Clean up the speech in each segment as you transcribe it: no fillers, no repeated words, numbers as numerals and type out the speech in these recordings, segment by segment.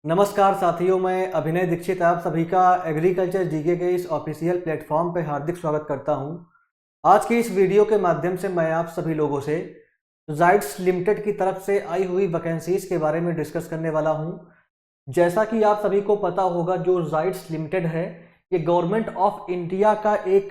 नमस्कार साथियों, मैं अभिनय दीक्षित आप सभी का एग्रीकल्चर जीके के इस ऑफिशियल प्लेटफॉर्म पर हार्दिक स्वागत करता हूं। आज की इस वीडियो के माध्यम से मैं आप सभी लोगों से जाइट्स लिमिटेड की तरफ से आई हुई वैकेंसीज के बारे में डिस्कस करने वाला हूं। जैसा कि आप सभी को पता होगा, जो जाइट्स लिमिटेड है ये गवर्नमेंट ऑफ इंडिया का एक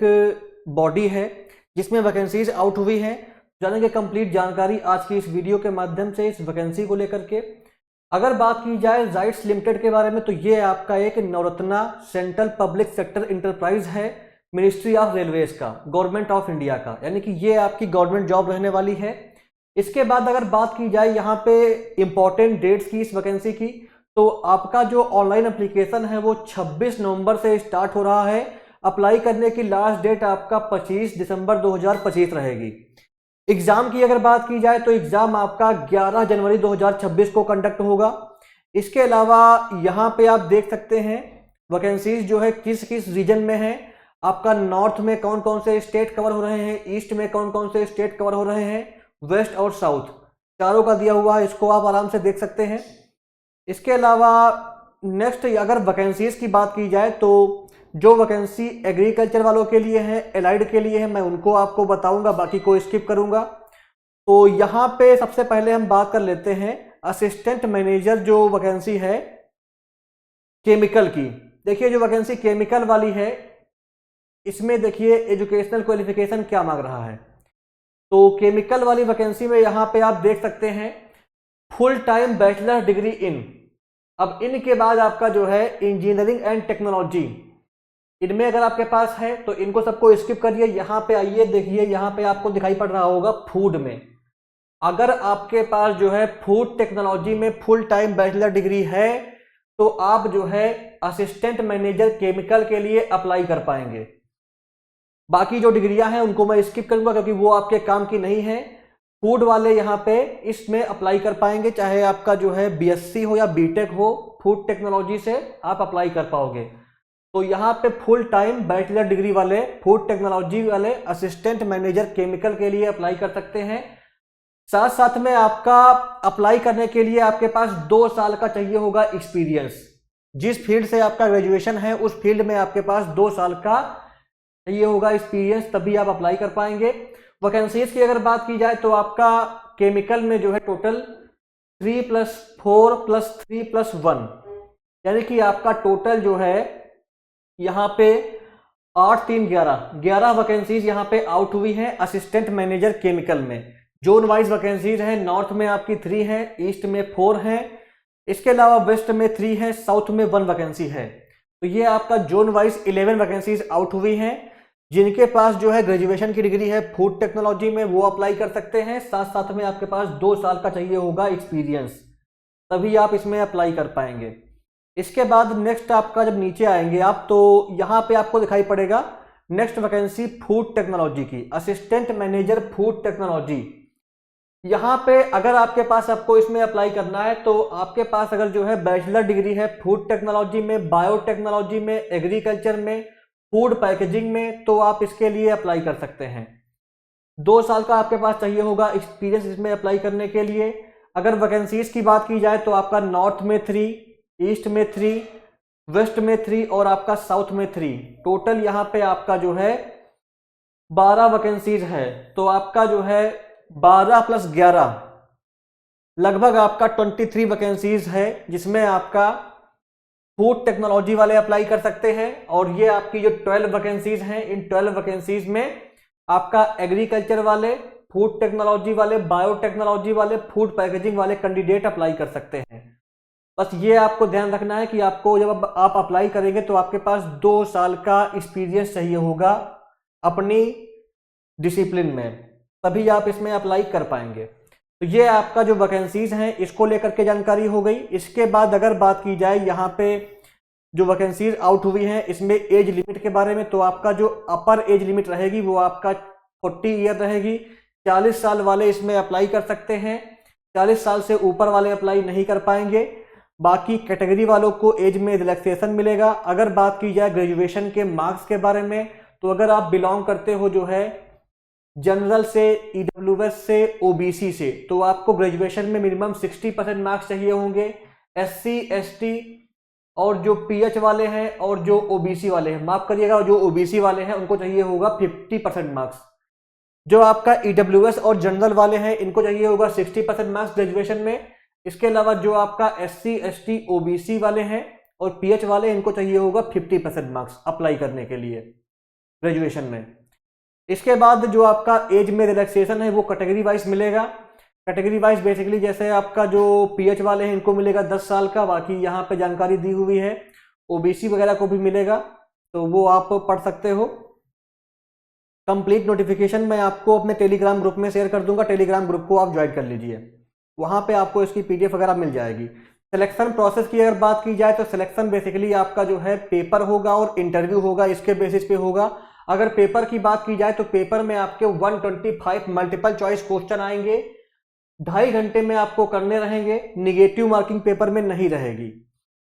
बॉडी है जिसमें वैकेंसीज आउट हुई हैं। जानेंगे कंप्लीट जानकारी आज की इस वीडियो के माध्यम से इस वैकेंसी को लेकर के। अगर बात की जाए जाइट्स लिमिटेड के बारे में, तो ये आपका एक Navratna central public sector enterprise है, मिनिस्ट्री ऑफ रेलवेज का, गवर्नमेंट ऑफ इंडिया का, यानी कि ये आपकी गवर्नमेंट जॉब रहने वाली है। इसके बाद अगर बात की जाए यहाँ पे इंपॉर्टेंट डेट्स की इस वैकेंसी की, तो आपका जो ऑनलाइन एप्लीकेशन है वो 26 नवंबर से स्टार्ट हो रहा है। अप्लाई करने की लास्ट डेट आपका 25 दिसंबर 2025 रहेगी। एग्जाम की अगर बात की जाए तो एग्जाम आपका 11 जनवरी 2026 को कंडक्ट होगा। इसके अलावा यहाँ पे आप देख सकते हैं वैकेंसीज जो है किस किस रीजन में है। आपका नॉर्थ में कौन कौन से स्टेट कवर हो रहे हैं, ईस्ट में कौन कौन से स्टेट कवर हो रहे हैं, वेस्ट और साउथ, चारों का दिया हुआ है, इसको आप आराम से देख सकते हैं। इसके अलावा नेक्स्ट अगर वैकेंसीज की बात की जाए तो जो वैकेंसी एग्रीकल्चर वालों के लिए है, एलाइड के लिए है, मैं उनको आपको बताऊंगा, बाकी को स्किप करूंगा। तो यहाँ पे सबसे पहले हम बात कर लेते हैं असिस्टेंट मैनेजर जो वैकेंसी है केमिकल की। देखिए जो वैकेंसी केमिकल वाली है इसमें देखिए एजुकेशनल क्वालिफिकेशन क्या मांग रहा है। तो केमिकल वाली वैकेंसी में यहाँ पे आप देख सकते हैं full time bachelor degree in. अब इनके बाद आपका जो है इंजीनियरिंग एंड टेक्नोलॉजी, इनमें अगर आपके पास है तो इनको सबको स्किप करिए। यहाँ पे आइए, देखिए यहाँ पे आपको दिखाई पड़ रहा होगा फूड में। अगर आपके पास जो है फूड टेक्नोलॉजी में फुल टाइम बैचलर डिग्री है तो आप जो है असिस्टेंट मैनेजर केमिकल के लिए अप्लाई कर पाएंगे। बाकी जो डिग्रियां हैं उनको मैं स्किप करूंगा क्योंकि वो आपके काम की नहीं है। फूड वाले यहाँ पे इसमें अप्लाई कर पाएंगे, चाहे आपका जो है बीएससी हो या बीटेक हो, फूड टेक्नोलॉजी से आप अप्लाई कर पाओगे। तो यहाँ पे फुल टाइम बैचलर डिग्री वाले फूड टेक्नोलॉजी वाले असिस्टेंट मैनेजर केमिकल के लिए अप्लाई कर सकते हैं। साथ साथ में आपका अप्लाई करने के लिए आपके पास 2 साल का चाहिए होगा एक्सपीरियंस। जिस फील्ड से आपका ग्रेजुएशन है उस फील्ड में आपके पास 2 साल का चाहिए होगा एक्सपीरियंस, तभी आप अप्लाई कर पाएंगे। वैकेंसीज की अगर बात की जाए तो आपका केमिकल में जो है टोटल 3+4+3+1, यानी कि आपका टोटल जो है यहाँ पे 8 3 11 वैकेंसीज यहाँ पे आउट हुई हैं असिस्टेंट मैनेजर केमिकल में। जोन वाइज वैकेंसीज हैं, नॉर्थ में आपकी 3 है, ईस्ट में 4 है, इसके अलावा वेस्ट में 3 है, साउथ में 1 वैकेंसी है। तो ये आपका जोन वाइज 11 वैकेंसीज आउट हुई हैं। जिनके पास जो है ग्रेजुएशन की डिग्री है फूड टेक्नोलॉजी में वो अप्लाई कर सकते हैं। साथ साथ में आपके पास 2 साल का चाहिए होगा एक्सपीरियंस, तभी आप इसमें अप्लाई कर पाएंगे। इसके बाद नेक्स्ट आपका जब नीचे आएंगे आप तो यहाँ पे आपको दिखाई पड़ेगा नेक्स्ट वैकेंसी फूड टेक्नोलॉजी की, असिस्टेंट मैनेजर फूड टेक्नोलॉजी। यहाँ पे अगर आपके पास आपको इसमें अप्लाई करना है तो आपके पास अगर जो है बैचलर डिग्री है फूड टेक्नोलॉजी में, बायोटेक्नोलॉजी में, एग्रीकल्चर में, फूड पैकेजिंग में, तो आप इसके लिए अप्लाई कर सकते हैं। 2 साल का आपके पास चाहिए होगा एक्सपीरियंस इसमें अप्लाई करने के लिए। अगर वैकेंसीज की बात की जाए तो आपका नॉर्थ में 3, ईस्ट में 3, वेस्ट में 3 और आपका साउथ में 3, टोटल यहाँ पे आपका जो है 12 वैकेंसीज है। तो आपका जो है 12 + 11 लगभग आपका 23 वैकेंसीज है, जिसमें आपका फूड टेक्नोलॉजी वाले अप्लाई कर सकते हैं। और ये आपकी जो 12 वैकेंसीज हैं, इन 12 वैकेंसीज में आपका एग्रीकल्चर वाले, फूड टेक्नोलॉजी वाले, बायोटेक्नोलॉजी वाले, फूड पैकेजिंग वाले कैंडिडेट अप्लाई कर सकते हैं। बस ये आपको ध्यान रखना है कि आपको जब आप अप्लाई करेंगे तो आपके पास 2 साल का एक्सपीरियंस चाहिए होगा अपनी डिसिप्लिन में, तभी आप इसमें अप्लाई कर पाएंगे। तो ये आपका जो वैकेंसीज हैं इसको लेकर के जानकारी हो गई। इसके बाद अगर बात की जाए यहाँ पे जो वैकेंसीज आउट हुई हैं इसमें एज लिमिट के बारे में, तो आपका जो अपर एज लिमिट रहेगी वो आपका 40 ईयर रहेगी। 40 साल वाले इसमें अप्लाई कर सकते हैं, 40 साल से ऊपर वाले अप्लाई नहीं कर पाएंगे। बाकी कैटेगरी वालों को एज में रिलैक्सेशन मिलेगा। अगर बात की जाए ग्रेजुएशन के मार्क्स के बारे में, तो अगर आप बिलोंग करते हो जो है जनरल से, ईडब्ल्यूएस से, ओबीसी से, तो आपको ग्रेजुएशन में मिनिमम 60% मार्क्स चाहिए होंगे। SC ST और जो PH वाले हैं और जो OBC वाले हैं, माफ करिएगा, जो OBC वाले हैं उनको चाहिए होगा 50% मार्क्स। जो आपका EWS और जनरल वाले हैं इनको चाहिए होगा 60% मार्क्स ग्रेजुएशन में। इसके अलावा जो आपका SC ST OBC वाले हैं और PH वाले, इनको चाहिए होगा 50% मार्क्स अप्लाई करने के लिए ग्रेजुएशन में। इसके बाद जो आपका एज में रिलैक्सेशन है वो कैटेगरी वाइज मिलेगा। कैटेगरी वाइज बेसिकली जैसे आपका जो PH वाले हैं इनको मिलेगा 10 साल का, बाकी यहाँ पे जानकारी दी हुई है। OBC वगैरह को भी मिलेगा, तो वो आप पढ़ सकते हो। कंप्लीट नोटिफिकेशन मैं आपको अपने टेलीग्राम ग्रुप में शेयर कर दूंगा, टेलीग्राम ग्रुप को आप ज्वाइन कर लीजिए, वहां पे आपको इसकी PDF वगैरह मिल जाएगी। सिलेक्शन प्रोसेस की अगर बात की जाए तो सिलेक्शन बेसिकली आपका जो है पेपर होगा और इंटरव्यू होगा, इसके बेसिस पे होगा। अगर पेपर की बात की जाए तो पेपर में आपके 125 मल्टीपल चॉइस क्वेश्चन आएंगे, 2.5 घंटे में आपको करने रहेंगे, निगेटिव मार्किंग पेपर में नहीं रहेगी।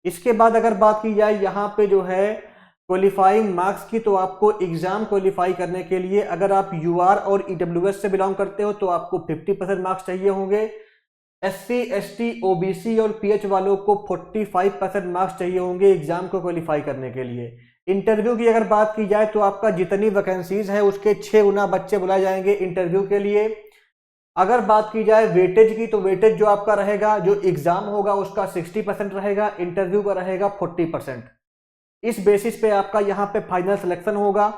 इसके बाद अगर बात की जाए यहाँ पे जो है क्वालिफाइंग मार्क्स की, तो आपको एग्जाम क्वालिफाई करने के लिए अगर आप UR और EWS से बिलोंग करते हो तो आपको 50% मार्क्स चाहिए होंगे। SC ST OBC और PH वालों को 45% मार्क्स चाहिए होंगे एग्जाम को क्वालिफाई करने के लिए। इंटरव्यू की अगर बात की जाए तो आपका जितनी वैकेंसीज है उसके 6 गुना बच्चे बुलाए जाएंगे इंटरव्यू के लिए। अगर बात की जाए वेटेज की, तो वेटेज जो आपका रहेगा, जो एग्जाम होगा उसका 60% रहेगा, इंटरव्यू का रहेगा 40%। इस बेसिस पे आपका यहाँ पे फाइनल सिलेक्शन होगा।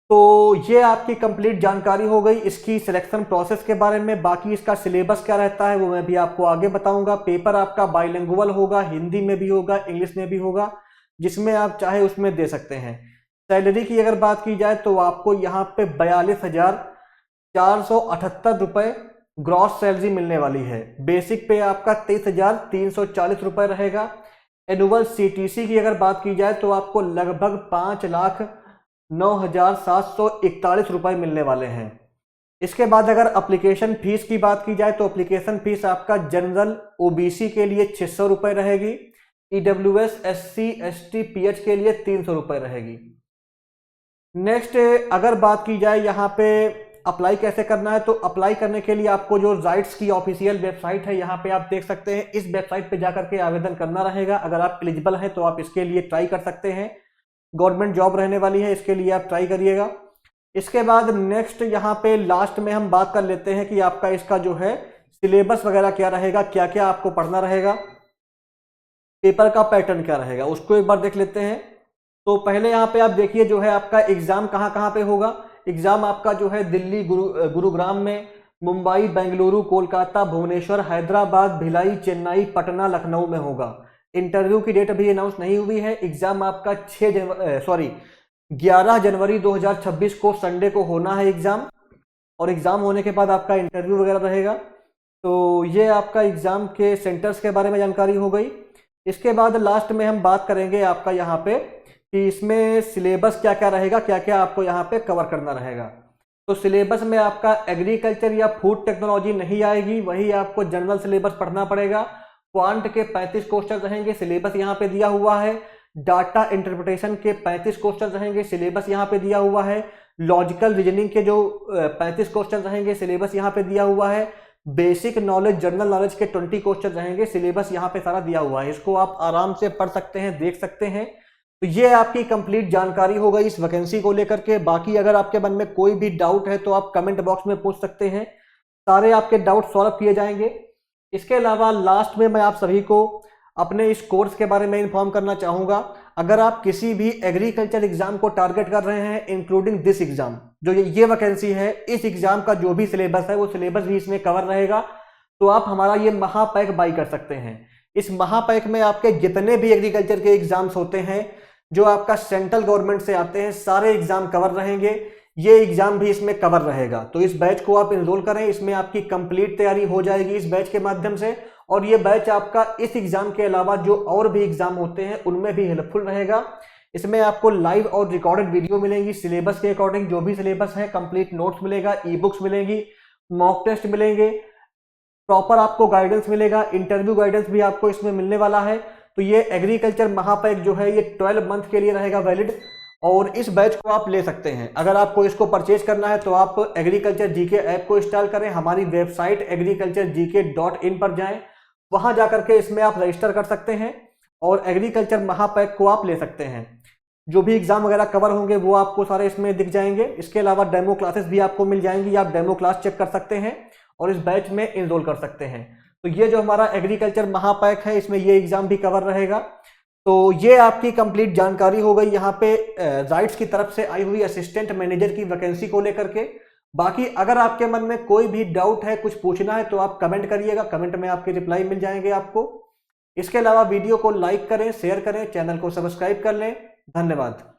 तो ये आपकी कंप्लीट जानकारी हो गई इसकी सिलेक्शन प्रोसेस के बारे में। बाकी इसका सिलेबस क्या रहता है वो मैं भी आपको आगे बताऊंगा। पेपर आपका बाइलिंगुअल होगा, हिंदी में भी होगा, इंग्लिश में भी होगा, जिसमें आप चाहे उसमें दे सकते हैं। सैलरी की अगर बात की जाए तो आपको यहाँ पे 42,478 रुपए ग्रॉस सैलरी मिलने वाली है। बेसिक पे आपका 23,340 रुपए रहेगा। एनुअल CTC की अगर बात की जाए तो आपको लगभग 5,09,741 रुपए मिलने वाले हैं। इसके बाद अगर एप्लीकेशन फीस की बात की जाए तो एप्लीकेशन फीस आपका जनरल OBC के लिए 600 रुपए रहेगी, EWS SC ST PH के लिए 300 रुपए रहेगी। नेक्स्ट अगर बात की जाए यहाँ पे अप्लाई कैसे करना है, तो अप्लाई करने के लिए आपको जो जाइट्स की ऑफिशियल वेबसाइट है यहाँ पे आप देख सकते हैं, इस वेबसाइट पे जाकर के आवेदन करना रहेगा। अगर आप एलिजिबल हैं तो आप इसके लिए ट्राई कर सकते हैं, गवर्नमेंट जॉब रहने वाली है, इसके लिए आप ट्राई करिएगा। इसके बाद नेक्स्ट यहाँ पे लास्ट में हम बात कर लेते हैं कि आपका इसका जो है सिलेबस वगैरह क्या रहेगा, क्या क्या आपको पढ़ना रहेगा, पेपर का पैटर्न क्या रहेगा, उसको एक बार देख लेते हैं। तो पहले यहाँ पे आप देखिए जो है आपका एग्जाम कहाँ पे होगा। एग्जाम आपका जो है दिल्ली, गुरुग्राम में, मुंबई, बेंगलुरु, कोलकाता, भुवनेश्वर, हैदराबाद, भिलाई, चेन्नई, पटना, लखनऊ में होगा। इंटरव्यू की डेट अभी अनाउंस नहीं हुई है। एग्जाम आपका 11 जनवरी 2026 को संडे को होना है एग्जाम, और एग्जाम होने के बाद आपका इंटरव्यू वगैरह रहेगा। तो ये आपका एग्जाम के सेंटर्स के बारे में जानकारी हो गई। इसके बाद लास्ट में हम बात करेंगे आपका यहाँ पे कि इसमें सिलेबस क्या क्या रहेगा, क्या क्या आपको यहाँ पे कवर करना रहेगा। तो सिलेबस में आपका एग्रीकल्चर या फूड टेक्नोलॉजी नहीं आएगी, वही आपको जनरल सिलेबस पढ़ना पड़ेगा। क्वांट के 35 क्वेश्चन रहेंगे, सिलेबस यहाँ पे दिया हुआ है। डाटा इंटरप्रिटेशन के 35 क्वेश्चन रहेंगे, सिलेबस यहाँ पे दिया हुआ है। लॉजिकल रीजनिंग के जो 35 क्वेश्चन रहेंगे, सिलेबस यहाँ पे दिया हुआ है। बेसिक नॉलेज, जनरल नॉलेज के 20 क्वेश्चन रहेंगे, सिलेबस यहाँ पे सारा दिया हुआ है। इसको आप आराम से पढ़ सकते हैं, देख सकते हैं। तो ये आपकी कंप्लीट जानकारी हो गई इस वैकेंसी को लेकर के। बाकी अगर आपके मन में कोई भी डाउट है तो आप कमेंट बॉक्स में पूछ सकते हैं, सारे आपके डाउट सॉल्व किए जाएंगे। इसके अलावा लास्ट में मैं आप सभी को अपने इस कोर्स के बारे में इन्फॉर्म करना चाहूंगा। अगर आप किसी भी एग्रीकल्चर एग्जाम को टारगेट कर रहे हैं, इंक्लूडिंग दिस एग्जाम, जो ये वैकेंसी है, इस एग्जाम का जो भी सिलेबस है वो सिलेबस भी इसमें कवर रहेगा, तो आप हमारा ये महापैक बाई कर सकते हैं। इस महापैक में आपके जितने भी एग्रीकल्चर के एग्जाम्स होते हैं जो आपका सेंट्रल गवर्नमेंट से आते हैं, सारे एग्जाम कवर रहेंगे। ये एग्जाम भी इसमें कवर रहेगा। तो इस बैच को आप एनरोल करें, इसमें आपकी कंप्लीट तैयारी हो जाएगी इस बैच के माध्यम से। और ये बैच आपका इस एग्जाम के अलावा जो और भी एग्जाम होते हैं उनमें भी हेल्पफुल रहेगा। इसमें आपको लाइव और रिकॉर्डेड वीडियो मिलेंगी, सिलेबस के अकॉर्डिंग जो भी सिलेबस है, कंप्लीट नोट्स मिलेगा, ई बुक्स मिलेंगी, मॉक टेस्ट मिलेंगे, प्रॉपर आपको गाइडेंस मिलेगा, इंटरव्यू गाइडेंस भी आपको इसमें मिलने वाला है। तो ये एग्रीकल्चर महापैक जो है ये 12 मंथ के लिए रहेगा वैलिड, और इस बैच को आप ले सकते हैं। अगर आपको इसको परचेज करना है तो आप एग्रीकल्चर जीके ऐप को इंस्टॉल करें, हमारी वेबसाइट agriculturgk.in पर जाएं, वहां जाकर के इसमें आप रजिस्टर कर सकते हैं और एग्रीकल्चर महापैक को आप ले सकते हैं। जो भी एग्जाम वगैरह कवर होंगे वो आपको सारे इसमें दिख जाएंगे। इसके अलावा डेमो क्लासेस भी आपको मिल जाएंगी, आप डेमो क्लास चेक कर सकते हैं और इस बैच में इनरोल कर सकते हैं। तो ये जो हमारा एग्रीकल्चर महापैक है इसमें ये एग्जाम भी कवर रहेगा। तो ये आपकी कंप्लीट जानकारी हो गई यहाँ पे जाइट्स की तरफ से आई हुई असिस्टेंट मैनेजर की वैकेंसी को लेकर के। बाकी अगर आपके मन में कोई भी डाउट है, कुछ पूछना है, तो आप कमेंट करिएगा, कमेंट में आपके रिप्लाई मिल जाएंगे आपको। इसके अलावा वीडियो को लाइक करें, शेयर करें, चैनल को सब्सक्राइब कर लें। धन्यवाद।